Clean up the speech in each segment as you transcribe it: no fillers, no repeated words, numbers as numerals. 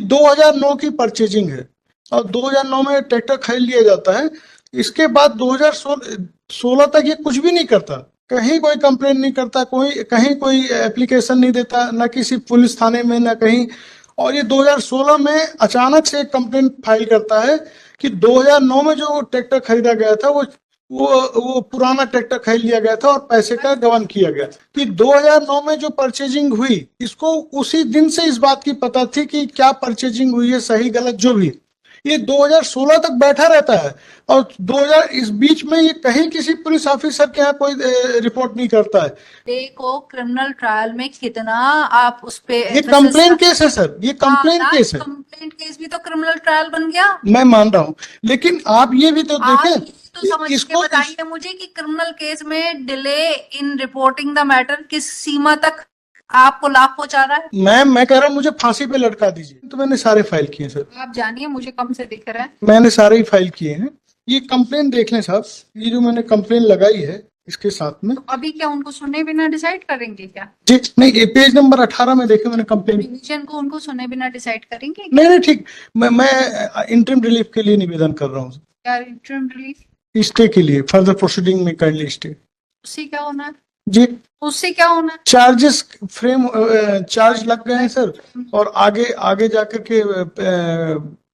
2009 की परचेजिंग है और 2009 में ट्रैक्टर खरीद लिया जाता है। इसके बाद 2016 तक ये कुछ भी नहीं करता, कहीं कोई कंप्लेन नहीं करता, कहीं कोई एप्लीकेशन नहीं देता, ना किसी पुलिस थाने में ना कहीं। और ये 2016 में अचानक से एक कंप्लेन फाइल करता है कि 2009 में जो ट्रैक्टर खरीदा गया था वो पुराना ट्रैक्टर खरीद लिया गया था और पैसे का गबन किया गया था। कि 2009 में जो परचेजिंग हुई, इसको उसी दिन से इस बात की पता थी कि क्या परचेजिंग हुई है, सही गलत जो भी। ये 2016 तक बैठा रहता है और 2000 इस बीच में ये कहीं किसी पुलिस ऑफिसर के यहाँ कोई रिपोर्ट नहीं करता है। देखो क्रिमिनल ट्रायल में कितना आप उस पे ये कंप्लेन केस है सर, ये कंप्लेन केस है। कंप्लेंट केस भी तो क्रिमिनल ट्रायल बन गया। मैं मान रहा हूँ, लेकिन आप ये भी तो देखें, तो समझ के बताइए मुझे कि क्रिमिनल केस में delay in reporting the matter किस सीमा तक आपको लाभ पहुंचा रहा है। मैं कह रहा हूँ मुझे फांसी पे लटका दीजिए। तो मैंने सारे फाइल किए सर। आप जानिए मुझे कम से दिख रहा है। मैंने सारे ही फाइल किए हैं। ये कंप्लेन देख लें साहब, ये जो मैंने कंप्लेन लगाई है इसके साथ में। तो अभी क्या उनको सुने बिना डिसाइड करेंगे क्या? जी नहीं, ये पेज नंबर 18 में देखे मैंने कंप्लेन। डिवीजन को उनको सुने बिना डिसाइड करेंगे? नहीं ठीक, मैं इंटरिम रिलीफ के लिए निवेदन कर रहा हूँ। क्या इंटरिम रिलीफ? स्टे के लिए, फर्दर प्रोसीडिंग में काइंडली स्टे। उससे क्या होना है? जी उससे क्या होना है? चार्जेस चार्ज लग गए हैं सर, और आगे जाकर के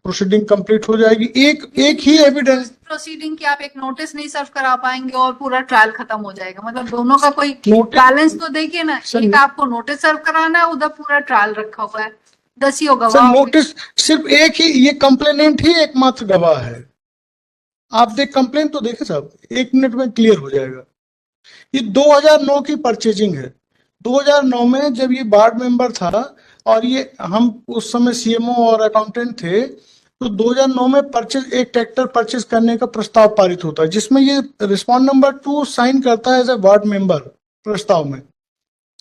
प्रोसीडिंग कंप्लीट हो जाएगी। एक ही एविडेंस प्रोसीडिंग की आप एक नोटिस नहीं सर्व करा पाएंगे और पूरा ट्रायल खत्म हो जाएगा। मतलब दोनों का कोई बैलेंस तो देखिए ना। एक आपको नोटिस सर्व कराना है, उधर पूरा ट्रायल रखा हुआ है, 10 ही होगा। नोटिस सिर्फ एक ही, ये कंप्लेनेंट ही एकमात्र गवाह है। आप कंप्लेन तो देखे साहब, 1 मिनट में क्लियर हो जाएगा। ये 2009 की परचेजिंग है। 2009 में जब ये वार्ड मेंबर था और ये हम उस समय सीएमओ और अकाउंटेंट थे, तो 2009 में एक ट्रैक्टर परचेज करने का प्रस्ताव पारित होता है, जिसमें ये रिस्पॉन्ड नंबर 2 साइन करता है एज ए वार्ड मेंबर प्रस्ताव में,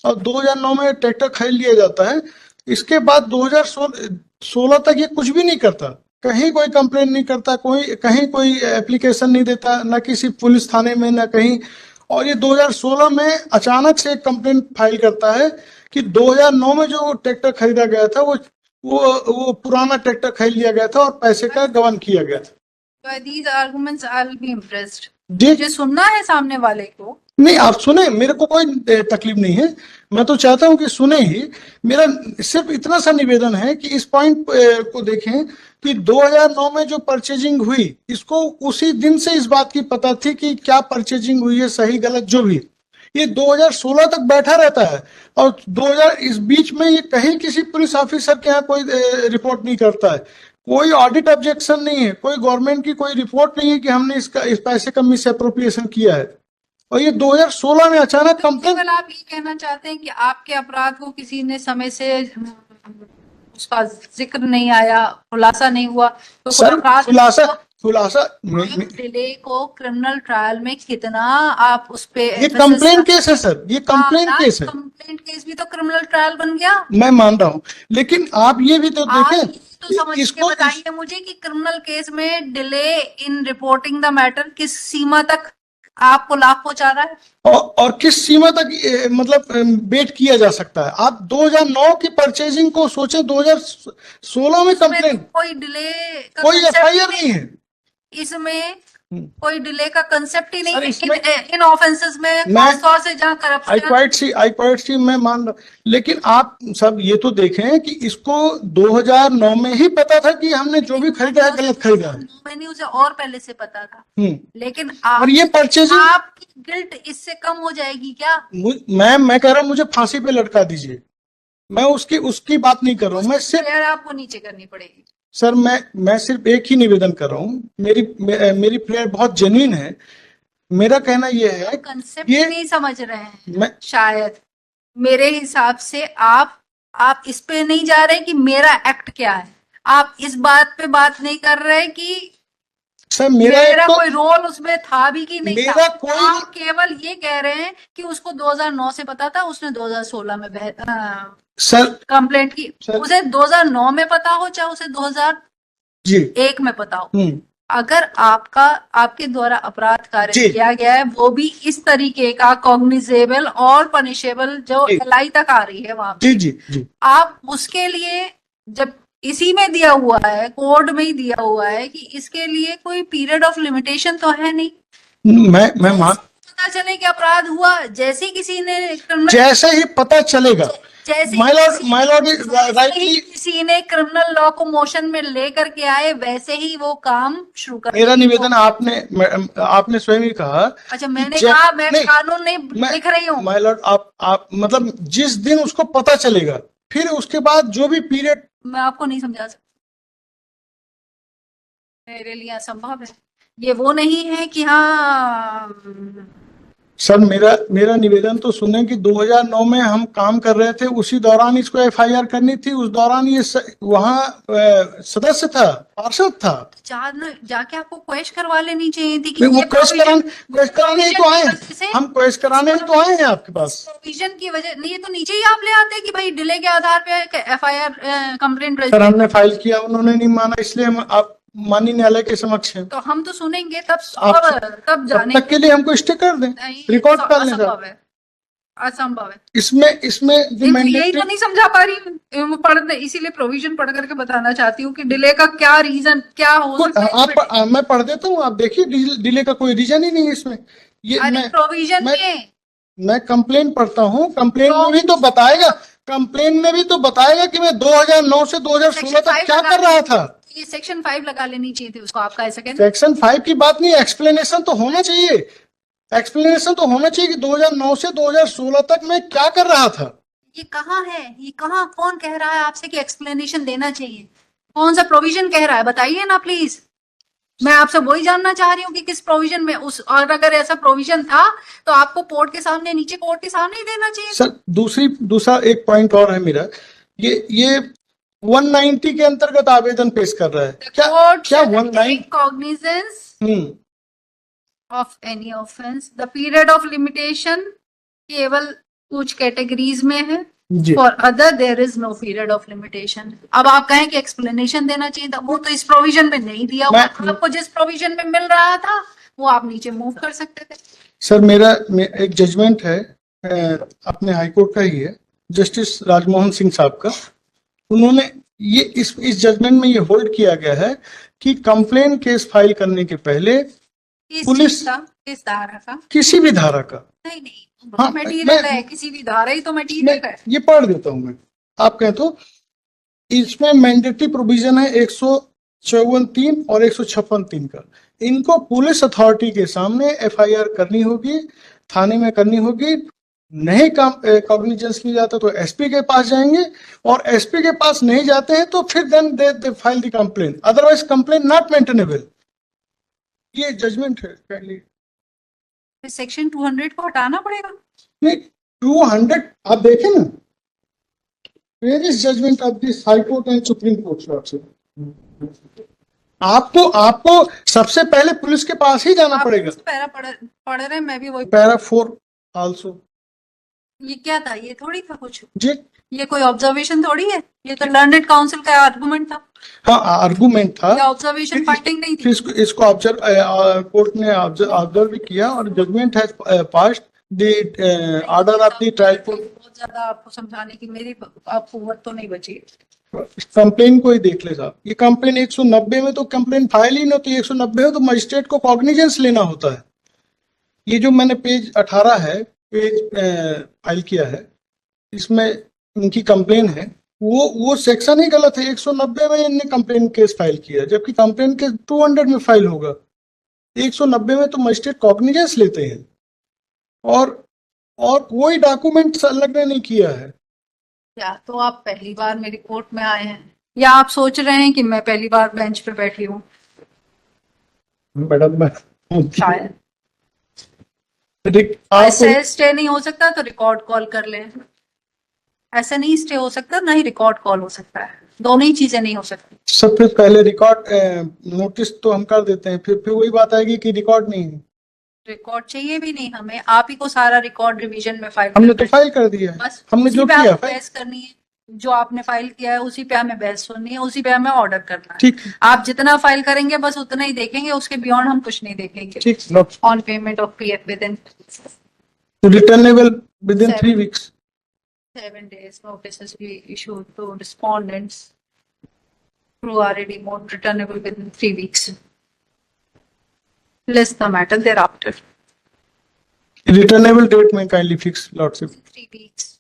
और 2009 में ट्रैक्टर खरीद लिया जाता है। इसके बाद 2016 तक ये कुछ भी नहीं करता, कहीं कोई कंप्लेन नहीं करता, कहीं कोई एप्लीकेशन नहीं देता, ना किसी पुलिस थाने में ना कहीं। और ये 2016 में अचानक से एक कंप्लेन फाइल करता है कि 2009 में जो ट्रैक्टर खरीदा गया था वो पुराना ट्रैक्टर खरीद लिया गया था और पैसे का गबन किया गया था। By these arguments I'll be impressed। जी मुझे सुनना है सामने वाले को। नहीं, आप सुने, मेरे को कोई तकलीफ नहीं है, मैं तो चाहता हूं कि सुने ही। मेरा सिर्फ इतना सा निवेदन है कि इस पॉइंट को देखें कि 2009 में जो परचेजिंग हुई, इसको उसी दिन से इस बात की पता थी कि क्या परचेजिंग हुई है, सही गलत जो भी। ये 2016 तक बैठा रहता है और 2000 इस बीच में ये कहीं किसी पुलिस ऑफिसर के यहाँ कोई रिपोर्ट नहीं करता है, कोई ऑडिट ऑब्जेक्शन नहीं है, कोई गवर्नमेंट की कोई रिपोर्ट नहीं है कि हमने इस पैसे का मिस एप्रोप्रिएशन किया है। और ये 2016 में अचानक कंप्लेन। आप ये कहना चाहते हैं कि आपके अपराध को किसी ने समय से उसका जिक्र नहीं आया, खुलासा नहीं हुआ, तो सर खुलासा डिले को क्रिमिनल ट्रायल में कितना आप उस पे। ये कंप्लेन केस है सर, ये कंप्लेन केस है। कंप्लेंट केस भी तो क्रिमिनल ट्रायल बन गया। मैं मान रहा हूँ, लेकिन आप ये भी तो देखें, तो समझ के बताइए मुझे कि क्रिमिनल केस में delay in reporting the matter किस सीमा तक आपको लाभ पहुंचा रहा है और किस सीमा तक मतलब वेट किया जा सकता है। आप 2009 की परचेजिंग को सोचें, 2016 में कंप्लेन, कोई डिले, कोई एफआईआर नहीं है इसमें, कोई डिले का कंसेप्ट ही नहीं है इन ऑफेंसेस में, खासतौर से जहां करप्शन। आई क्वाइट सी मैं मान रहा, लेकिन आप सब ये तो देखें कि इसको 2009 में ही पता था कि हमने जो भी खरीदा है गलत खरीदा है। मैंने उसे और पहले से पता था, लेकिन और ये परचेजिंग, आपकी गिल्ट इससे कम हो जाएगी क्या? मैं कह रहा हूँ मुझे फांसी पे लटका दीजिए। मैं उसकी बात नहीं कर रहा हूँ, मैं सिर्फ आपको नीचे करनी पड़ेगी। सर मैं सिर्फ एक ही निवेदन कर रहा हूँ, मेरी प्रेयर बहुत जेन्युइन है। मेरा कहना यह है, कंसेप्ट नहीं समझ रहे हैं शायद। मेरे हिसाब से आप इस पे नहीं जा रहे कि मेरा एक्ट क्या है, आप इस बात पे बात नहीं कर रहे कि सर मेरा कोई रोल उसमें था भी कि नहीं मेरा था। आप केवल ये कह रहे हैं कि उसको 2009 से पता था, उसने 2016 में सर कंप्लेंट की। उसे 2009 में पता हो चाहे उसे 2001 में पता हो, अगर आपके द्वारा अपराध कार्य किया गया है, वो भी इस तरीके का कॉग्निजेबल और पनिशेबल जो LI तक आ रही है वहां पे, जी। आप उसके लिए जब इसी में दिया हुआ है, कोड में ही दिया हुआ है कि इसके लिए कोई पीरियड ऑफ लिमिटेशन तो है नहीं। मैं मान पता चले कि अपराध हुआ, जैसे किसी ने जैसे ही पता चलेगा, जैसे माय लॉर्ड राइटली किसी ने क्रिमिनल लॉ को मोशन में लेकर के आए, वैसे ही वो काम शुरू कर। मेरा निवेदन, आपने स्वयं ही कहा। अच्छा, मैंने कहा मैं कानून नहीं लिख रही हूँ। माय लॉर्ड, आप मतलब जिस दिन उसको पता चलेगा, फिर उसके बाद जो भी पीरियड, मैं आपको नहीं समझा सकती, मेरे लिए असंभव है। ये वो नहीं है कि हाँ सर, मेरा निवेदन तो सुने कि 2009 में हम काम कर रहे थे, उसी दौरान इसको एफआईआर करनी थी, उस दौरान ये वहाँ सदस्य था, पार्षद था। जाके आपको क्वेश्चन करवा लेनी चाहिए थी कि वो क्वेश्चन कराने ही तो आए, हम क्वेश्चन कराने ही तो आए हैं आपके पास। प्रोविजन की वजह नहीं, ये तो नीचे ही आप ले आते कि भाई डिले के आधार पे एफआईआर कंप्लेंट। सर, हमने फाइल किया, उन्होंने नहीं माना, इसलिए हम आप माननीय न्यायालय के समक्ष हैं। तो हम तो सुनेंगे तब जाने तक के लिए हमको स्टे कर दें, रिकॉर्ड कर लें। असंभव है। इसमें जो यही तो नहीं समझा पा रही पढ़ने, इसीलिए प्रोविजन पढ़ करके बताना चाहती हूँ कि डिले का क्या रीजन क्या हो सकता है। मैं पढ़ देता हूँ, आप देखिए, डिले का कोई रीजन ही नहीं है इसमें। ये प्रोविजन मैं कंप्लेन पढ़ता हूँ, कंप्लेन में भी तो बताएगा, कि मैं 2009 से 2016 तक क्या कर रहा था। ये सेक्शन 5 लगा लेनी चाहिए थी उसको, आपका ऐसा कहना। सेक्शन 5 की बात नहीं, एक्सप्लेनेशन तो होना चाहिए, कि 2009 से 2016 तक मैं क्या कर रहा था। ये कहाँ है, ये कहाँ, कौन कह रहा है आपसे कि एक्सप्लेनेशन देना चाहिए? कौन सा प्रोविजन कह रहा है, बताइए ना प्लीज। मैं आपसे वही जानना चाह रही हूँ कि किस प्रोविजन में और अगर ऐसा प्रोविजन था तो आपको कोर्ट के सामने ही देना चाहिए। सर, दूसरा एक पॉइंट और है मेरा, ये 190 के अंतर्गत आवेदन पेश कर रहा है। क्या 190 cognizance of any offence, the period of limitation केवल कुछ कैटेगरीज में है, for other there is no period of limitation. अब आप कहें कि एक्सप्लेनेशन देना चाहिए था, वो तो इस प्रोविजन में नहीं दिया हुआ। आपको जिस प्रोविजन में मिल रहा था वो आप नीचे मूव कर सकते थे। सर, मेरा एक जजमेंट है, अपने हाईकोर्ट का ही है, जस्टिस राजमोहन सिंह साहब का। उन्होंने ये इस जजमेंट में ये होल्ड किया गया है कि कंप्लेन केस फाइल करने के पहले पुलिस किस धारा का, किसी भी धारा का नहीं मटेरियल है, किसी भी धारा ही तो मटेरियल है। ये पढ़ देता हूं मैं, आप कहें तो। इसमें मैंडेटरी प्रोविजन है 154(3) और 156(3) का। इनको पुलिस अथॉरिटी के सामने एफआईआर करनी होगी, थाने में करनी होगी। नहीं कॉग्निजेंस लिया जाता तो एसपी के पास जाएंगे, और एसपी के पास नहीं जाते हैं तो फिर then they file the complain, otherwise complain not maintainable. ये जजमेंट है। सेक्शन 200 को हटाना पड़ेगा। नहीं, 200 आप देखें ना, various judgement of this high court and supreme court से आपको सबसे पहले पुलिस के पास ही जाना पड़ेगा। पैरा पढ़ रहे, मैं भी वही पैरा 4 आल्सो। ये क्या था, ये थोड़ी था कुछ जी, ये कोई ऑब्जर्वेशन थोड़ी है, ये तो लर्नेड काउंसिल का आर्गुमेंट था। हाँ, आर्गुमेंट था, ऑब्जर्वेशन फाइंडिंग नहीं थी। इसको कोर्ट ने ऑब्जर्व भी किया, और judgement has passed the order of the trial court. बहुत ज्यादा आपको समझाने की मेरी आपको वक्त तो नहीं बची। कंप्लेन को ही देख ले साहब, ये कंप्लेन 190 में तो कंप्लेन फाइल ही नहीं होती, 190 में तो मजिस्ट्रेट को कॉग्निजेंस लेना होता है। ये जो मैंने पेज 18 है, पेज फाइल किया है, इसमें इनकी कंप्लेन है, वो सेक्शन ही गलत है। 190 में इन्होंने कंप्लेन केस फाइल किया, जबकि कंप्लेन केस 200 में फाइल होगा। 190 में तो मजिस्ट्रेट कॉग्निजेंस लेते हैं, और कोई डॉक्यूमेंट संलग्न नहीं किया है। या तो आप पहली बार मेरी कोर्ट में आए हैं, या आप सोच रहे हैं कि मैं पहली बार बेंच पे बैठी हूँ। मैडम, शायद ऐसे स्टे नहीं हो सकता तो रिकॉर्ड कॉल कर लें। ऐसे नहीं स्टे हो सकता, ना ही रिकॉर्ड कॉल हो सकता है, दोनों ही चीजें नहीं हो सकती। सब फिर पहले रिकॉर्ड नोटिस तो हम कर देते हैं, फिर वही बात आएगी कि रिकॉर्ड नहीं है। रिकॉर्ड चाहिए भी नहीं हमें, आप ही को सारा रिकॉर्ड रिवीजन में फाइल हमने तो फाइल कर दिया है, बस हमने जो किया बहस करनी है, जो आपने फाइल किया है उसी पे हमें बहस सुननी है, उसी पे हमें ऑर्डर करना है। ठीक, आप जितना फाइल करेंगे बस उतना ही देखेंगे, उसके बियॉन्ड हम कुछ नहीं देखेंगे। ठीक, on payment of PF within returnable within 3 weeks. 7 days notices be issued to respondents through RAD mode, returnable within 3 weeks. List the matter thereafter. Returnable date में kindly fix lordship. 3 weeks.